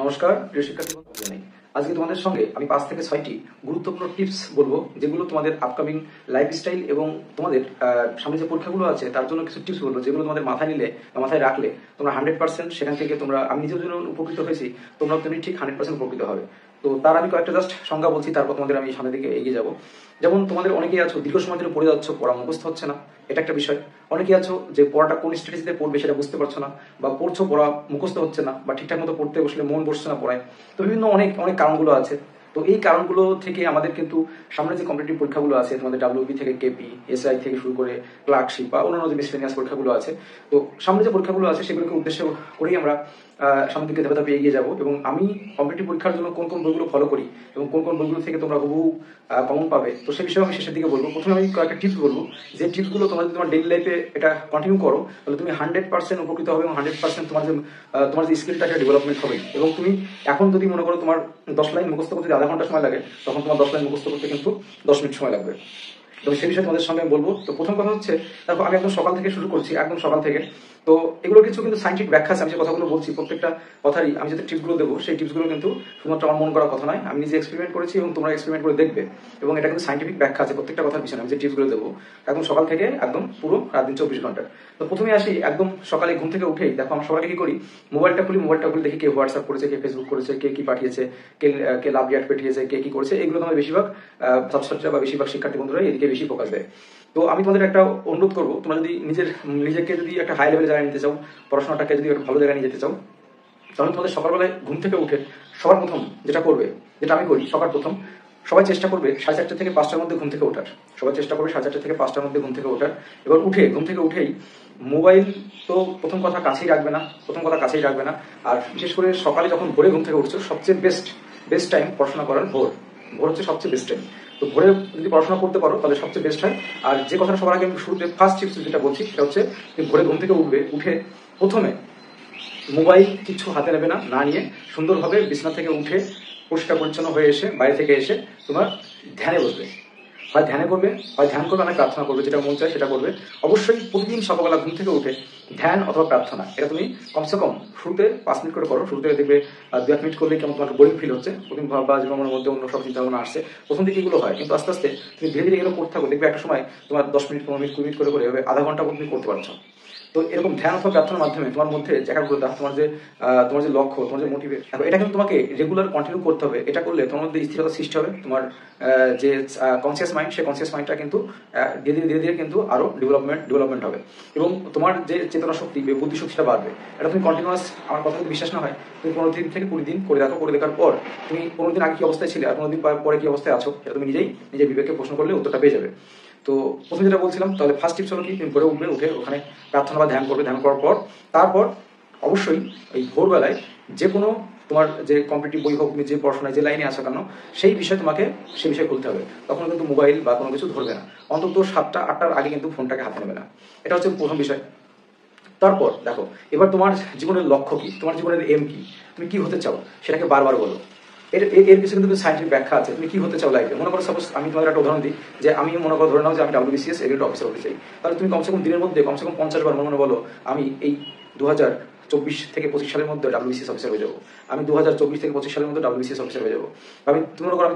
নমস্কার প্রিয় শিক্ষার্থী বন্ধু, জানাই আজকে তোমাদের সঙ্গে আমি 5 থেকে 6টি গুরুত্বপূর্ণ টিপস বলবো, যেগুলো তোমাদের আপকামিং লাইফস্টাইল এবং তোমাদের সামনে যে পরীক্ষাগুলো আছে তার জন্য কিছু টিপস বলবো, যেগুলো তোমাদের মাথায় নিলে বা মাথায় রাখলে তোমরা 100% সেখান থেকে তোমরা, আমি নিজের জন্য উপকৃত হয়েছি, তোমরা তুমি ঠিক 100% উপকৃত হবে। তো তার আমি কয়েকটা জাস্ট সংজ্ঞা বলছি, তারপর তোমাদের আমি সামনের দিকে এগিয়ে যাবো। যেমন তোমাদের অনেকেই আছো দীর্ঘ সময় ধরে পড়ে যাচ্ছ, পড়া মুখস্থ হচ্ছে না, এটা একটা বিষয়। অনেকেই আছো যে পড়াটা কোন স্ট্র্যাটেজিতে পড়বে সেটা বুঝতে পারছো না, বা পড়ছো পড়া মুখস্থ হচ্ছে না, বা ঠিকঠাক মতো পড়তে বসলে মন বসছে না পড়ায়। তো বিভিন্ন অনেক অনেক কারণগুলো আছে। তো এই কারণগুলো থেকে আমাদের কিন্তু সামনে যে কম্পিটিটিভ পরীক্ষাগুলো আছে, তোমাদের ডাব্লিউবি থেকে কেপি, এসআই থেকে শুরু করে ক্লার্কশিপ বা অন্যান্য যে মিসলেনিয়াস পরীক্ষাগুলো আছে, তো সামনে যে পরীক্ষাগুলো আছে সেগুলোকে উদ্দেশ্য করেই আমরা সামনের দিকে ধাপে ধাপে এগিয়ে যাবো। এবং আমি কম্পিটিটিভ পরীক্ষার জন্য কোন কোন বইগুলো ফলো করি এবং কোন কোন বইগুলো থেকে তোমরা হুবহু কমন পাবে, তো সেই বিষয়ে আমি শেষের দিকে বলবো। প্রথমে আমি কয়েকটা টিপস বলবো, যে টিপসগুলো তোমরা যদি তোমার ডেইলি লাইফে এটা কন্টিনিউ করো, তাহলে তুমি 100% উপকৃত হবে এবং 100% তোমার যে স্কিলটা সেটা ডেভেলপমেন্ট হবে। এবং তুমি এখন যদি মনে করো তোমার 10 লাইন মুখস্থ করতে আধা ঘন্টা সময় লাগে, তখন তোমার 10 লাইন মুখস্থ করতে কিন্তু 10 মিনিট সময় লাগবে। তো সেই বিষয়ে তোমাদের সঙ্গে আমি বলবো। তো প্রথম কথা হচ্ছে, দেখো আমি একদম সকাল থেকে শুরু করছি, একদম সকাল থেকে। তো এগুলো কিছু কিন্তু সাইন্টিফিক ব্যাখ্যা আছে। আমি যে কথাগুলো বলছি প্রত্যেকটা কথারই আমি যে টিপসগুলো দেবো, সেই টিপসগুলো কিন্তু শুধুমাত্র আমার মন করা কথা নয়, আমি নিজে এক্সপেরিমেন্ট করেছি এবং তোমরা এক্সপেরিমেন্ট করে দেখবে। এবং এটা কিন্তু সাইন্টিফিক ব্যাখ্যা আছে প্রত্যেকটা কথার পিছনে। আমি যে টিপসগুলো দেবো একদম সকাল থেকে একদম পুরো রাত দিন 24 ঘন্টা। তো প্রথমে আসি, একদম সকালে ঘুম থেকে উঠেই দেখো আমরা সবাইকে কি করি, মোবাইলটা খুলি দেখি কে হোয়াটসঅ্যাপ করেছে, কে ফেসবুক করেছে, কে কি পাঠিয়েছে, কে লাভ রিয়াক্ট পাঠিয়েছে, কে কি করেছে। এগুলো তোমার বেশিরভাগ ছাত্রছাত্রীরা বা বেশিরভাগ শিক্ষার্থী বন্ধুরা এদিকে বেশি ফোকাস দেয়। তো আমি তোমাদের একটা অনুরোধ করবো, তোমরা যদি নিজেকে যদি একটা হাই লেভেলে জায়গায় নিতে চাও, পড়াশোনাটাকে যদি একটা ভালো জায়গায় নিয়ে যেতে চাও, তাহলে তোমাদের সকালবেলায় ঘুম থেকে উঠে সবার প্রথম যেটা করবে, যেটা আমি করি, সবার প্রথম সবাই চেষ্টা করবে 4:30 থেকে 5টার মধ্যে ঘুম থেকে ওঠার। সবাই চেষ্টা করবে 4:30 থেকে 5টার মধ্যে ঘুম থেকে ওঠার। এবার ঘুম থেকে উঠেই মোবাইল তো প্রথম কথা কাছেই রাখবে না। আর বিশেষ করে সকালে যখন ভোরে ঘুম থেকে উঠছো, সবচেয়ে বেস্ট টাইম পড়াশোনা করার ভোর হচ্ছে সবচেয়ে বেস্ট টাইম। তো ভোরে যদি পড়াশোনা করতে পারো তাহলে সবচেয়ে বেস্ট হয়। আর যে কথাটা সবার আগে আমি শুরুতে ফার্স্ট টিপস যেটা বলছি, সেটা হচ্ছে ভোরে ঘুম থেকে উঠে প্রথমে মোবাইল কিছু হাতে নেবে না নিয়ে সুন্দরভাবে বিছানা থেকে উঠে পরিষ্কার পরিচ্ছন্ন হয়ে এসে, বাইরে থেকে এসে তোমার ধ্যানে বসবে। হয় ধ্যান করবে, অনেক প্রার্থনা করবে, যেটা মন চায় সেটা করবে। অবশ্যই প্রতিদিন সকালবেলা ঘুম থেকে উঠে ধ্যান অথবা প্রার্থনা, এটা তুমি কমসে কম শুরুতে 5 মিনিট করে করো। শুরুতে দেখবে 2-1 মিনিট করলে কেমন তোমার বোরিং ফিল হচ্ছে, প্রতিদিন ভাববা জীবনের মধ্যে অন্য সব চিন্তা ভাবনা আসছে, প্রথম দিকে এগুলো হয়। কিন্তু আস্তে আস্তে তুমি ধীরে ধীরে এগুলো করতে থাকো, দেখবে একটা সময় তোমার 10 মিনিট, 15 মিনিট, 20 মিনিট করে এভাবে আধা ঘন্টা তুমি করতে পারছো। তো এরকম ধ্যান অথবা প্রার্থনার মাধ্যমে তোমার মধ্যে একাগ্রতা, তোমার যে লক্ষ্য, তোমার যে মোটিভেট, এটা কিন্তু তোমাকে রেগুলার কন্টিনিউ করতে হবে। এটা করলে তোমার মধ্যে স্থিরতা সৃষ্টি হবে। তোমার যে কনসিয়াস মাইন্ড, সেই কনসিয়াস মাইন্ডটা কিন্তু ধীরে ধীরে কিন্তু আরো ডেভেলপমেন্ট হবে। এবং তোমার যে চেতনা শক্তি, বুদ্ধি শক্তিটা বাড়বে। এটা তুমি কন্টিনিউয়াস, আমার কথা যদি বিশ্বাস না হয়, তুমি 15 দিন থেকে 20 দিন করে দেখো। করে দেখার পর তুমি 15 দিন আগে কি অবস্থায় ছিলে আর 15 দিন পরে কি অবস্থায় আছো, এটা তুমি নিজের বিবেককে প্রশ্ন করলে উত্তরটা পেয়ে যাবে। তো প্রথমে যেটা বলছিলাম, তাহলে ফার্স্ট টিপস হলো কি, তুমি ভোরে উঠে ওখানে প্রার্থনা বা ধ্যান করবে। ধ্যান করার পর তারপর অবশ্যই এই ভোরবেলায় যে কোনো তোমার যে কম্পিটিটিভ বই হোক, তুমি যে পড়াশোনায় যে লাইনে আছো কেন, সেই বিষয়ে খুলতে হবে। তখন কিন্তু মোবাইল বা কোনো কিছু ধরবে না। অন্তত 7টা-8টার আগে কিন্তু ফোনটাকে হাতে নেবে না। এটা হচ্ছে প্রথম বিষয়। তারপর দেখো, এবার তোমার জীবনের লক্ষ্য কি, তোমার জীবনের এম কি, তুমি কি হতে চাও, সেটাকে বারবার বলো। এর পিছনে কিন্তু সাইন্টিফিক ব্যাখ্যা আছে। তুমি কি হতে চাও লাইফে, মনে করো সাপোজ আমি তোমাদের একটা উদাহরণ দিই, যে আমি মনে করো ধরে নাও যে আমি WBCS এগ্রেড অফিসার হতে চাই। তাহলে তুমি কমসে কম দিনের মধ্যে কমসে কম 50 বার মনে বলো, আমি এই 2024 থেকে 25 সালের মধ্যে WBCS অফিসার হয়ে যাবো। আমি 2024 থেকে 25 সালের মধ্যে WBCS অফিসার হয়ে যাবো। তুমি মনে করো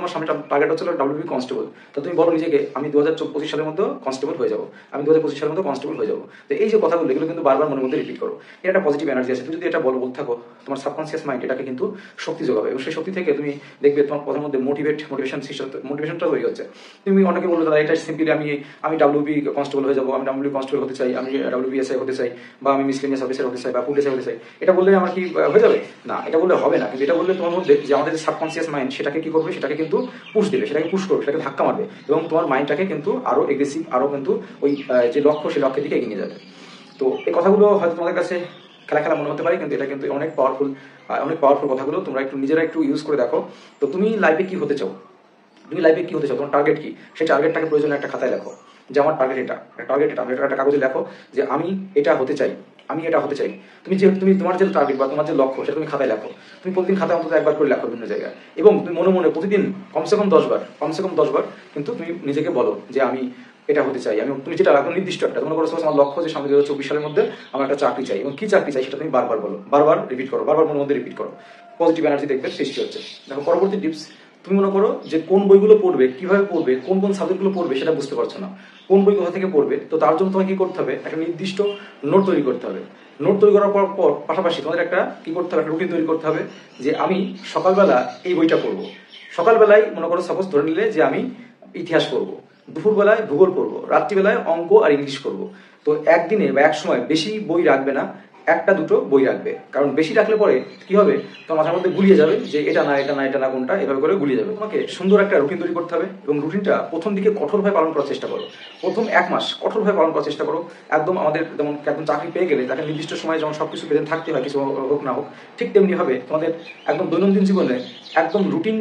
তোমার সামনে টার্গেট হচ্ছে WBP কনস্টেবল। তো তুমি বলো নিজেকে, আমি 2025 সালের মধ্যে কনস্টেবল হয়ে যাবো, আমি 2025 সালের মধ্যে কনস্টেবল হয়ে যাবো। তো এই যে কথাগুলো, এগুলো কিন্তু বারবার মনের মধ্যে রিপিট করো। এর একটা পজিটিভ এনার্জি আছে। তুমি যদি এটা বলতে থাকো, তোমার সাবকনসিয়াস মাইন্ড এটাকে কিন্তু শক্তি যোগাবে। এবং সেই শক্তি থেকে তুমি দেখবে তোমার কথার মধ্যে মোটিভেশনটা তৈরি হচ্ছে। তুমি অনেকে বলবে দাদা এটা সিম্পলি আমি WBP কনস্টেবল হয়ে যাবো, আমি WBP কনস্টেবল হতে চাই, আমি WBSI হতে চাই, বা আমি মিসলেনিয়াস অফিসার হতে চাই, বা পুলিশ হতে চাই। এটা বললে আমার কি হয়ে যাবে? না, এটা বললে হবে না। কিন্তু এটা বললে তোমার মধ্যে যে আমাদের সাবকনসিয়াস মাইন্ড, সেটাকে কি করবে, সেটাকে কিন্তু পুশ দেবে, সেটাকে পুশ করবে, সেটাকে ধাক্কা মারবে। এবং তোমার মাইন্ডটাকে কিন্তু আরো এগ্রেসিভ, আরো কিন্তু ওই যে লক্ষ্য, সেই লক্ষ্যের দিকে এগিয়ে নিয়ে যাবে। তো এই কথাগুলো হয়তো তোমাদের কাছে খেলা মনে হতে পারে, কিন্তু এটা কিন্তু অনেক পাওয়ারফুল কথাগুলো। তোমরা নিজেরা একটু ইউজ করে দেখো। তো তুমি লাইফে কি হতে চাও, তোমার টার্গেট কি, সেই টার্গেটটাকে প্রয়োজনে একটা খাতায় লেখো, যে আমার টার্গেট এটা, একটা কাগজে লেখো যে আমি এটা হতে চাই। তুমি তোমার যে টার্গেট বা তোমার যে লক্ষ্য, সেটা তুমি খাতায় লেখো। তুমি প্রতিদিন খাতায় অন্তত একবার করে লেখো বিভিন্ন জায়গায়। এবং তুমি মনে প্রতিদিন কমসে কম 10 বার কিন্তু তুমি নিজেকে বলো যে আমি এটা হতে চাই আমি, তুমি যেটা একদম নির্দিষ্ট একটা তোমরা করছো আমার লক্ষ্য যে সামনে 2024 সালের মধ্যে আমার একটা চাকরি চাই, এবং কি চাকরি চাই সেটা তুমি বারবার বলো, বারবার রিপিট করো, বারবার মনের মধ্যে রিপিট করো, পজিটিভ এনার্জি দেখবে সৃষ্টি হচ্ছে। দেখো পরবর্তী টিপস, তুমি মনে করো যে কোন বইগুলো পড়বে, কিভাবে পড়বে, কোন কোন সাবজেক্টগুলো পড়বে সেটা বুঝতে পারছো না, কোন বই কোথা থেকে পড়বে, তো তার জন্য তোমাকে কি করতে হবে, একটা নির্দিষ্ট নোট তৈরি করতে হবে। নোট তৈরি করার পর পাশাপাশি তোমাদের একটা কি করতে হবে, একটা রুটিন তৈরি করতে হবে যে আমি সকালবেলা এই বইটা পড়বো। সকালবেলায় মনে করো সাপোজ ধরে নিলে যে আমি ইতিহাস পড়বো, দুপুরবেলায় ভূগোল পড়বো, রাত্রিবেলায় অঙ্ক আর ইংলিশ করবো। তো একদিনে বা এক সময় বেশি বই রাখবে না, একটা দুটো বই রাখবে, কারণ বেশি রাখলে পরে কি হবে, তোমার মাথার মধ্যে গুলিয়ে যাবে যে এটা না এটা না এটা না কোনটা, এভাবে করে গুলিয়ে যাবে। তোমাকে সুন্দর একটা রুটিন তৈরি করতে হবে, এবং রুটিনটা প্রথম দিকে কঠোরভাবে পালন করার চেষ্টা করো। প্রথম 1 মাস কঠোরভাবে পালন করার চেষ্টা করো। একদম আমাদের যেমন একদম চাকরি পেয়ে গেলে তাকে নির্দিষ্ট সময় যেমন সবকিছু প্রেজেন্ট থাকতে হয়, কিছু হোক না হোক, ঠিক তেমনি ভাবে তোমাদের একদম দৈনন্দিন জীবনে একদম রুটিন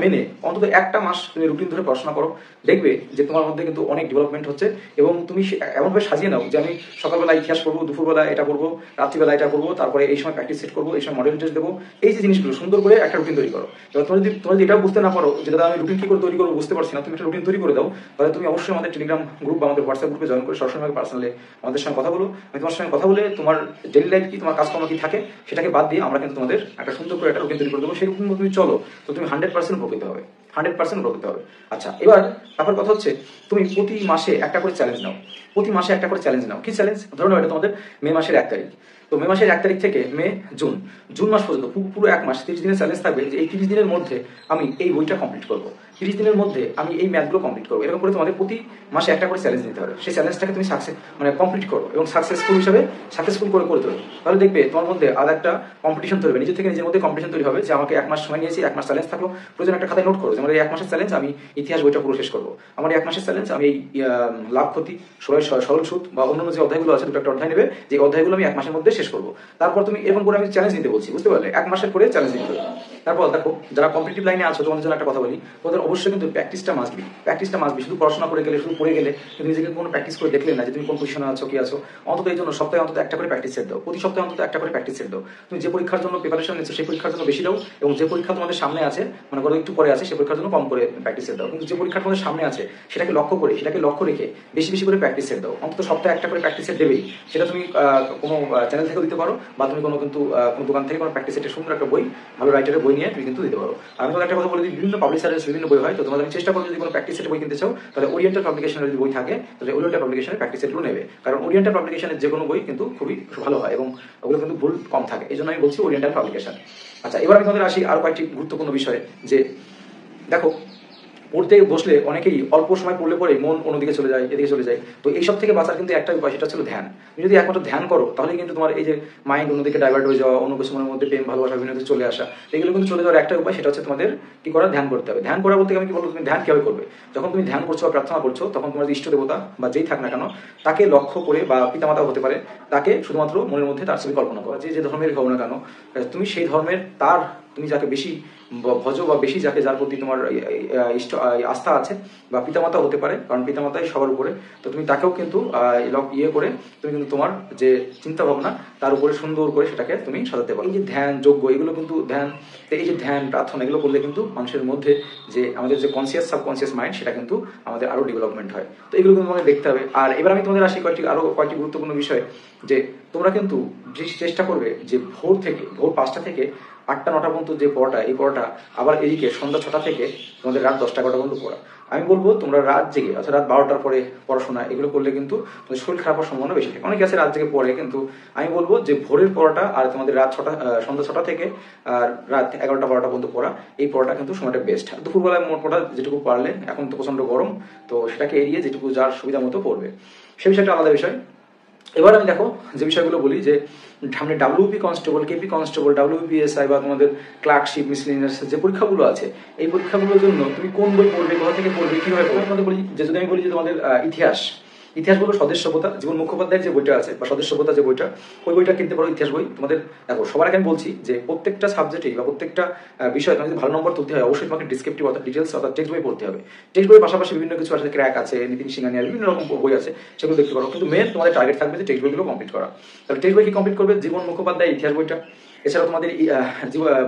মেনে অন্তত 1 মাস তুমি রুটিন ধরে পড়াশোনা করো, দেখবে যে তোমার মধ্যে কিন্তু অনেক ডেভেলপমেন্ট হচ্ছে। এবং তুমি এমনভাবে সাজিয়ে নাও যে আমি সকালবেলা ইতিহাস পড়বো, দুপুরবেলা এটা পড়বো, রাত্রিবেলা এটা করবো, তারপরে এই সময় প্র্যাকটিস সেট করবো, এই সময় মডেল টেস্ট দেবো। এই যে জিনিসগুলো সুন্দর করে একটা রুটিন তৈরি করো। এবার তোমরা যদি এটাও বুঝতে না পারো যে দাদা আমি রুটিন কি করে তৈরি করবো বুঝতে পারছি না, তুমি একটা রুটিন তৈরি করে দাও, তাহলে তুমি অবশ্যই আমাদের টেলিগ্রাম গ্রুপ বা আমাদের হোয়াটসঅ্যাপ গ্রুপে জয়েন করে সবসময় পার্সোনালি আমাদের সঙ্গে কথা বলো। আমি তোমার সঙ্গে কথা বলে তোমার ডেইলি লাইফ কি, তোমার কাজকর্ম কি থাকে সেটাকে বাদ দিয়ে আমরা কিন্তু তোমাদের একটা সুন্দর করে একটা রুটিন তৈরি করে দেবো। সেই রুটিন তুমি চলো, তো তুমি 100% উপকৃত হবে, 100% উপকৃত হবে। আচ্ছা, এবার তারপর কথা হচ্ছে তুমি প্রতি মাসে একটা করে চ্যালেঞ্জ নাও, প্রতি মাসে একটা করে চ্যালেঞ্জ নাও। কি চ্যালেঞ্জ? ধরো না এটা তোমাদের মে মাসের 1 তারিখ, তো মে মাসের 1 তারিখ থেকে মে জুন, জুন মাস পর্যন্ত পুরো 1 মাস 30 দিনের চ্যালেঞ্জ থাকবে যে এই 30 দিনের মধ্যে আমি এই বইটা কমপ্লিট করবো, 30 দিনের মধ্যে আমি এই ম্যাথগুলো কমপ্লিট করবো। এরকম করে তোমাদের প্রতি মাসে একটা করে চ্যালেঞ্জ নিতে হবে। সেই চ্যালেঞ্জটাকে তুমি কমপ্লিট করো এবং সাকসেসফুল করে করে তোলো। তাহলে দেখবে তোমার মধ্যে আর একটা কম্পিটিশন তৈরি হবে, নিজের থেকে নিজের মধ্যে কম্পিটিশন তৈরি হবে যে আমাকে 1 মাস সময় নিয়েছি, 1 মাস চ্যালেঞ্জ থাকলো। প্রয়োজন একটা খাতায় নোট করো যে আমার এই 1 মাসের চ্যালেঞ্জ আমি ইতিহাস বইটা পুরো শেষ করবো, আমার এই 1 মাসের চ্যালেঞ্জ আমি এই লাভ ক্ষতি, সরল সুদ বা অন্যান্য যে অধ্যায়গুলো আছে, দুটো একটা অধ্যায় নেবে, যে অধ্যায়গুলো আমি 1 মাসের মধ্যে শেষ করবো। তারপর তুমি এরকম করে আমি চ্যালেঞ্জ নিতে বলছি, বুঝতে পারলে? 1 মাসের করে চ্যালেঞ্জ নিতে হবে। তারপর দেখো যারা কম্পিটিটিভ লাইনে আছো, তোমাদের জন্য একটা কথা বলি, তোমাদের অবশ্যই কিন্তু প্র্যাকটিসটা মাস্ট বি। শুধু পড়াশোনা করে গেলে, শুধু পড়ে গেলে, তুমি নিজেকে কোনো প্র্যাকটিস করে দেখলে না যে তুমি কোন পজিশনে আছো, কি আছো, অন্তত এই জন্য সপ্তাহে অন্তত একটা করে প্র্যাকটিস সেট দাও, প্রতি সপ্তাহে অন্তত একটা করে প্র্যাকটিস সেট দাও। তুমি যে পরীক্ষার জন্য প্রিপারেশন নিচ্ছ সেই পরীক্ষার জন্য বেশি দাও, এবং যে পরীক্ষা তোমাদের সামনে আছে, মনে করো একটু পরে আছে, সেই পরীক্ষার জন্য কম করে প্র্যাকটিস সেট দাও। কিন্তু যে পরীক্ষা তোমাদের সামনে আছে সেটাকে লক্ষ্য রেখে বেশি বেশি করে প্র্যাকটিস সেট দাও। অন্তত সপ্তাহে একটা করে প্র্যাকটিস সেট দেবেই। সেটা তুমি কোনো চ্যানেল থেকেও দিতে পারো, বা তুমি কোনো দোকান থেকে কোনো প্র্যাকটিস সেটের সুন্দর একটা বই, ভালো রাইটারের বই নিয়ে তুমি কিন্তু দিতে পারো। আমি তোমাদের একটা কথা বলে দিই, বিভিন্ন পাবলিশারের বিভিন্ন বই হয়, তো তোমাদের আমি চেষ্টা করবো যদি কোনো প্র্যাকটিস সেটের বই কিনতে চাও তাহলে ওরিয়েন্টাল পাবলিকেশনের যদি বই থাকে তাহলে ওরিয়েন্টাল পাবলিকেশনের প্র্যাকটিস সেটগুলো নেবে, কারণ ওরিয়েন্টাল পাবলিকেশনের যে কোনো বই কিন্তু খুবই ভালো হয় এবং ওগুলো কিন্তু ভুল কম থাকে, এই জন্য আমি বলছি ওরিয়েন্টাল পাবলিকেশন। আচ্ছা, এবার আমি তোমাদের আসি আরো কয়েকটি গুরুত্বপূর্ণ বিষয়ে। যে দেখো পড়তে বসলে অনেকেই অল্প সময় পড়লে পরে মন অন্যদিকে চলে যায়, এদিকে চলে যায়। তো এইসব থেকে বাঁচার কিন্তু একটা উপায়, সেটা ছিল ধ্যান। তুমি যদি একমাত্র ধ্যান করো তাহলে কিন্তু তোমার এই যে মাইন্ড অন্যদিকে ডাইভার্ট হয়ে যাওয়া, অন্য কিছু মনের মধ্যে প্রেম ভালোবাসা বিভিন্ন চলে আসা, এগুলো কিন্তু চলে যাওয়ার একটা উপায়, সেটা হচ্ছে তোমাদের কি করা, ধ্যান করতে হবে। ধ্যান করা বলতে আমি কি বলবো, তুমি ধ্যান কিভাবে করবে? যখন তুমি ধ্যান করছো বা প্রার্থনা করছো, তখন তোমার ইষ্ট দেবতা বা যেই থাক না কেন তাকে লক্ষ্য করে, বা পিতামাতা হতে পারে, তাকে শুধুমাত্র মনের মধ্যে তার ছবি কল্পনা করা, যে ধর্মের হও না কেন তুমি সেই ধর্মের তুমি যাকে বেশি ভজ বা বেশি যার প্রতি তোমার আস্থা আছে, বা পিতামাতা হতে পারে, কারণ পিতামাতাই সবার উপরে, তো তুমি তাকেও কিন্তু করে তুমি কিন্তু তোমার যে চিন্তা ভাবনা তার উপরে সুন্দর করে সেটাকে তুমি সাজাতে পারো। এই যে ধ্যান যোগ্য, এগুলো কিন্তু এই যে ধ্যান প্রার্থনা এগুলো করলে কিন্তু মানুষের মধ্যে যে আমাদের যে কনসিয়াস সাবকনসিয়াস মাইন্ড, সেটা কিন্তু আমাদের আরো ডেভেলপমেন্ট হয়। তো এগুলো কিন্তু আমাকে দেখতে হবে। আর এবার আমি তোমাদের আসি কয়েকটি গুরুত্বপূর্ণ বিষয়, যে তোমরা কিন্তু চেষ্টা করবে যে ভোর 5টা থেকে 8টা-9টা পর্যন্ত যে পড়াটা, এই পড়াটা আবার এদিকে সন্ধ্যা 6টা থেকে তোমাদের রাত 10টা-11টা পর্যন্ত পড়া। আমি বলবো তোমরা রাত জেগে, অর্থাৎ রাত 12টার পরে পড়াশোনা এগুলো করলে কিন্তু তোমাদের শরীর খারাপ হওয়ার সম্ভাবনা বেশি থাকে। অনেকে আছে রাত জেগে পড়ে, কিন্তু আমি বলবো যে ভোরের পড়াটা আর তোমাদের সন্ধ্যা 6টা থেকে আর রাত 11টা-12টা পর্যন্ত পড়া, এই পড়াটা কিন্তু সময়টা বেস্ট। দুপুরবেলায় মোট পড়া যেটুকু পারলে, এখন তো প্রচন্ড গরম, তো সেটাকে এড়িয়ে যেটুকু যার সুবিধা মতো পড়বে, সে বিষয়টা আলাদা বিষয়। এবার আমি দেখো যে বিষয়গুলো বলি, যে সামনে WP constable, KP constable, WPSI বা তোমাদের ক্লার্কশিপ, মিসলিনিয়াস যে পরীক্ষাগুলো আছে, এই পরীক্ষাগুলোর জন্য তুমি কোন বই পড়বে, কোথা থেকে পড়বে, কিভাবে পড়বে। তোমাদের বলি যে যদি আমি বলি যে তোমাদের ইতিহাস বলো, স্বদেশ সভ্যতা, জীবন মুখোপাধ্যায়ের যে বইটা আছে বা স্বদেশ সভ্যতা যে বইটা, ওই বইটা কিনতে পারো, ইতিহাস বই। তোমাদের দেখো সবার আগে আমি বলছি যে প্রত্যেকটা সাবজেক্টেই বা প্রত্যেকটা বিষয়ে তোমাকে যদি ভালো নম্বর তুলতে হয়, অবশ্যই তোমাকে ডিসক্রিপটিভ অর্থাৎ ডিটেলস অর্থাৎ টেক্সট বই পড়তে হবে। টেক্সট বইয়ের পাশাপাশি বিভিন্ন কিছু আছে, ক্র্যাক আছে, নিতিন সিংহানিয়ার বিভিন্ন রকম বই আছে, সেগুলো দেখতে পারো। কিন্তু মেন তোমাদের টার্গেট থাকবে যে টেক্সট বইগুলো কমপ্লিট করা। তাহলে টেক্সট বই কি কমপ্লিট করবে? জীবন মুখোপাধ্যায় ইতিহাস বইটা, এছাড়াও তোমাদের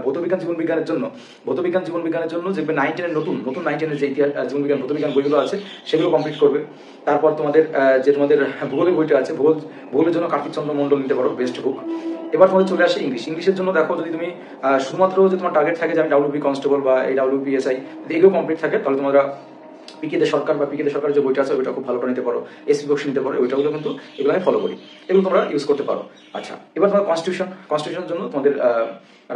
ভৌতবিজ্ঞান জীবন বিজ্ঞানের জন্য যে 9-10 নতুন 9-10 যে ইতিহাস জীবনবিজ্ঞান ভৌতবিজ্ঞান বইগুলো আছে সেগুলো কমপ্লিট করবে। তারপর তোমাদের যে তোমাদের ভূগোলের বইটা আছে, ভূগোলের জন্য কার্তিক চন্দ্র মন্ডল নিতে পারো, বেস্ট বুক। এবার তোমাদের চলে আসে ইংলিশের জন্য দেখো, যদি তুমি শুধুমাত্র যে তোমার টার্গেট থাকে যে আমি ডাব্লিউপি কনস্টেবল বা এই ডাব্লিউপিএসআই এগুলো কমপ্লিট থাকে, তাহলে তোমরা পিকেদের সরকার যে বইটা আছে ওইটা খুব ভালো করে নিতে পারো, এসপি বক্স নিতে পারো, ওইটাগুলো কিন্তু এগুলো আমি ফলো করি, এগুলো তোমরা ইউজ করতে পারো। আচ্ছা, এবার তোমার কনস্টিটিউশনের জন্য তোমাদের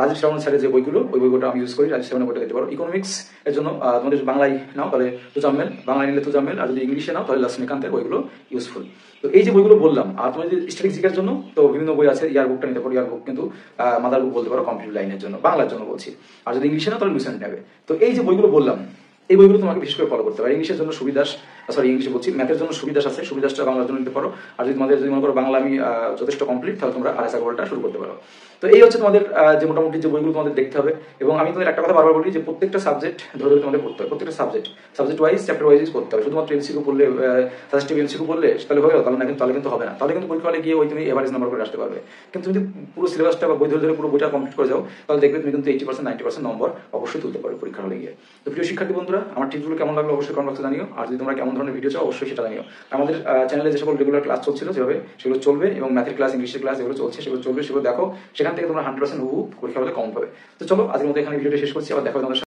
রাজীব শ্রাবণ স্যারের যে বইগুলো, ওই বইগুলো আমি ইউজ করি, রাজীব শ্রাবণের বইটা দিতে পারো। ইকোনমিক্স এর জন্য তোমাদের বাংলায় নাও তাহলে তুজাম্মেল, বাংলায় নিলে তুজাম্মেল, আর যদি ইংলিশে নাও তাহলে লক্ষ্মীকান্তের বইগুলো ইউজফুল। তো এই যে বইগুলো বললাম, আর তোমাদের স্ট্যাটিস্টিক্সের জন্য তো বিভিন্ন বই আছে, ইয়ার বুকটা নিতে পারো, ইয়ার বুক কিন্তু মাদার বুক বলতে পারো কম্পিউটার লাইনের জন্য, বাংলার জন্য বলছি। আর যদি ইংলিশে নাও তাহলে লুসেন্ট নেবে। তো এই যে বইগুলো বললাম, এই বইগুলো তোমাকে বিশেষ করে ফলো করতে হবে। ইংলিশের জন্য ইংলিশে বলছি, ম্যাথের জন্য সুবিদাস আছে, সুবিদাসটা বাংলার জন্য নিতে পারো। আর যদি তোমাদের যদি মনে করো বাংলা আমি যথেষ্ট কমপ্লিট, তাহলে তোমরা আরএস আগরওয়ালটা শুরু করতে পারো। তো এই হচ্ছে তোমাদের যে মোটামুটি যে বইগুলো তোমাদের দেখতে হবে। এবং আমি তোমাদের একটা কথা বারবার বলি যে প্রত্যেকটা সাবজেক্ট ধরে ধরে তোমাদের পড়তে হবে, প্রত্যেকটা সাবজেক্ট ওয়াইজ, চ্যাপ্টার ওয়াইজ পড়তে হবে। শুধুমাত্র এমসিকিউ পড়লে, সাজেস্টিভ এমসিকিউ পড়লে তাহলে হয়ে গেল, তাহলে কিন্তু হবে না। তাহলে কিন্তু পরীক্ষা হলে গিয়ে ওই তুমি এভারেজ নাম্বার করে আসতে পারবে। কিন্তু যদি পুরো সিলেবাসটা বা বই ধরে ধরে পুরো বইটা কমপ্লিট করে যাও, তাহলে দেখবে তুমি কিন্তু 80% 90% নম্বর অবশ্যই তুলতে পারবে পরীক্ষা হলে গিয়ে। তো প্রিয় শিক্ষার্থী বন্ধুরা, আমার টিপসগুলো কেমন লাগলো অবশ্যই কমেন্ট বক্সে জানিও। আর যদি তোমরা কেমন ধরনের ভিডিও চাও অবশ্যই সেটা জানিও। আমাদের চ্যানেলে যে সকল রেগুলার ক্লাস চলছিল যেভাবে, সেগুলো চলবে, এবং ম্যাথের ক্লাস, ইংলিশের ক্লাস যেগুলো চলছে সেগুলো চলবে, সেগুলো দেখো। সেখান থেকে তোমরা 100% পরীক্ষা হলে কম পাবে। তো চলো আজকের মতো এখানে ভিডিওটা শেষ করছি, আবার দেখা হবে তোমাদের